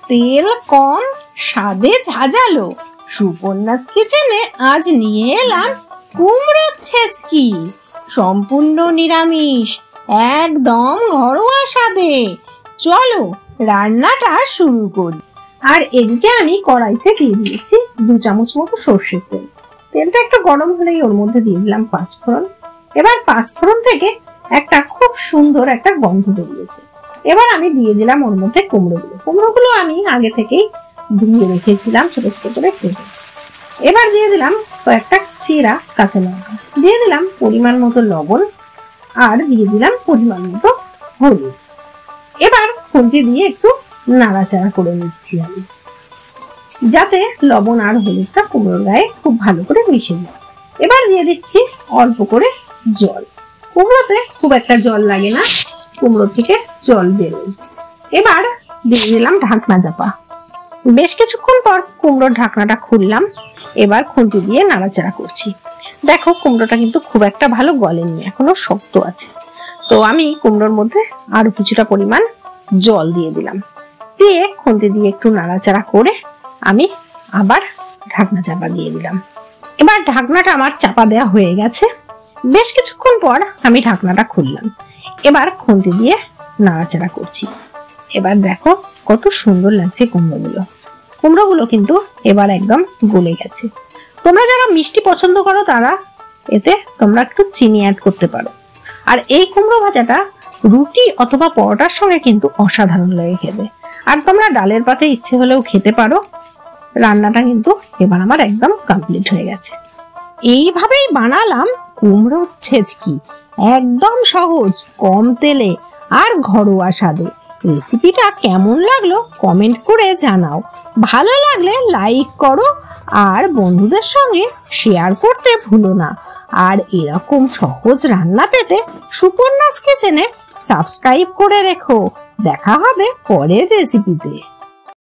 তেল কম, স্বাদে ঝাঁঝালো। সুপর্ণাস কিচেনে আজ নিয়ে এলাম কুমড়োর ছেচকি। সম্পূর্ণ নিরামিষ, একদম ঘরোয়া স্বাদে। চলো রান্নাটা শুরু করি। আর এদিকে আমি কড়াইতে দিয়ে দিয়েছি 2 চামচ মতো সর্ষের তেল। তেলটা একটু গরম হলেই ওর মধ্যে দিয়ে দিলাম 5 ফোড়ন। এবার 5 ফোড়ন থেকে একটা খুব সুন্দর একটা গন্ধ বেরিয়েছে। এবার আমি দিয়ে দিলাম ওর মধ্যে কুমড়োগুলো আমি আগে থেকেই ধুয়ে রেখেছিলাম ছোট ছোট করে কেটে। এবার দিয়ে দিলাম কয়েকটা চিরা কাঁচা লঙ্কা, দিয়ে দিলাম পরিমাণ মতো লবণ, আর দিয়ে দিলাম পরিমাণ মতো হলুদ। এবার খুন্তি দিয়ে একটু নাড়াচাড়া করে নিচ্ছি আমি, যাতে লবণ আর হলুদটা কুমড়োর গায়ে খুব ভালো করে মিশে যায়। এবার দিয়ে দিচ্ছি অল্প করে জল। কুমড়োতে খুব একটা জল লাগে না, কুমড়ো থেকে জল বেরোয়। এবার দিয়ে দিলাম ঢাকনা চাপা। বেশ কিছুক্ষণ পর কুমড়োর ঢাকনাটা খুললাম। এবার খুন্তি দিয়ে নাড়াচাড়া করছি। দেখো কুমড়োটা কিন্তু খুব একটা ভালো গলেনি, এখনো শক্ত আছে। তো আমি কুমড়োর মধ্যে আরো কিছুটা পরিমাণ জল দিয়ে দিলাম, দিয়ে খুন্তি দিয়ে একটু নাড়াচাড়া করে আমি আবার ঢাকনা চাপা দিয়ে দিলাম। এবার ঢাকনাটা আমার চাপা দেওয়া হয়ে গেছে। বেশ কিছুক্ষণ পর আমি ঢাকনাটা খুললাম। এবার খুন্তি দিয়ে নাড়াচাড়া করছি। এবার দেখো কত সুন্দর লাগছে কুমড়োগুলো কিন্তু এবার একদম গলে গেছে। তোমরা যারা মিষ্টি পছন্দ করো তারা এতে তোমরা একটু চিনি অ্যাড করতে পারো। আর এই কুমড়ো ভাজাটা রুটি অথবা পরোটার সঙ্গে কিন্তু অসাধারণ লাগে খেতে। আর তোমরা ডালের পাতে ইচ্ছে হলেও খেতে পারো। রান্নাটা কিন্তু এবার আমার একদম কমপ্লিট হয়ে গেছে। এইভাবেই বানালাম কুমড়োর ছেচকি, একদম সহজ, কম তেলে আর ঘরোয়া স্বাদে। রেসিপিটা কেমন লাগলো কমেন্ট করে জানাও। ভালো লাগলে লাইক করো আর বন্ধুদের সঙ্গে শেয়ার করতে ভুলো না। আর এরকম সহজ রান্না পেতে সুপর্ণাস কিচেনে সাবস্ক্রাইব করে রেখো। দেখা হবে পরের রেসিপিতে।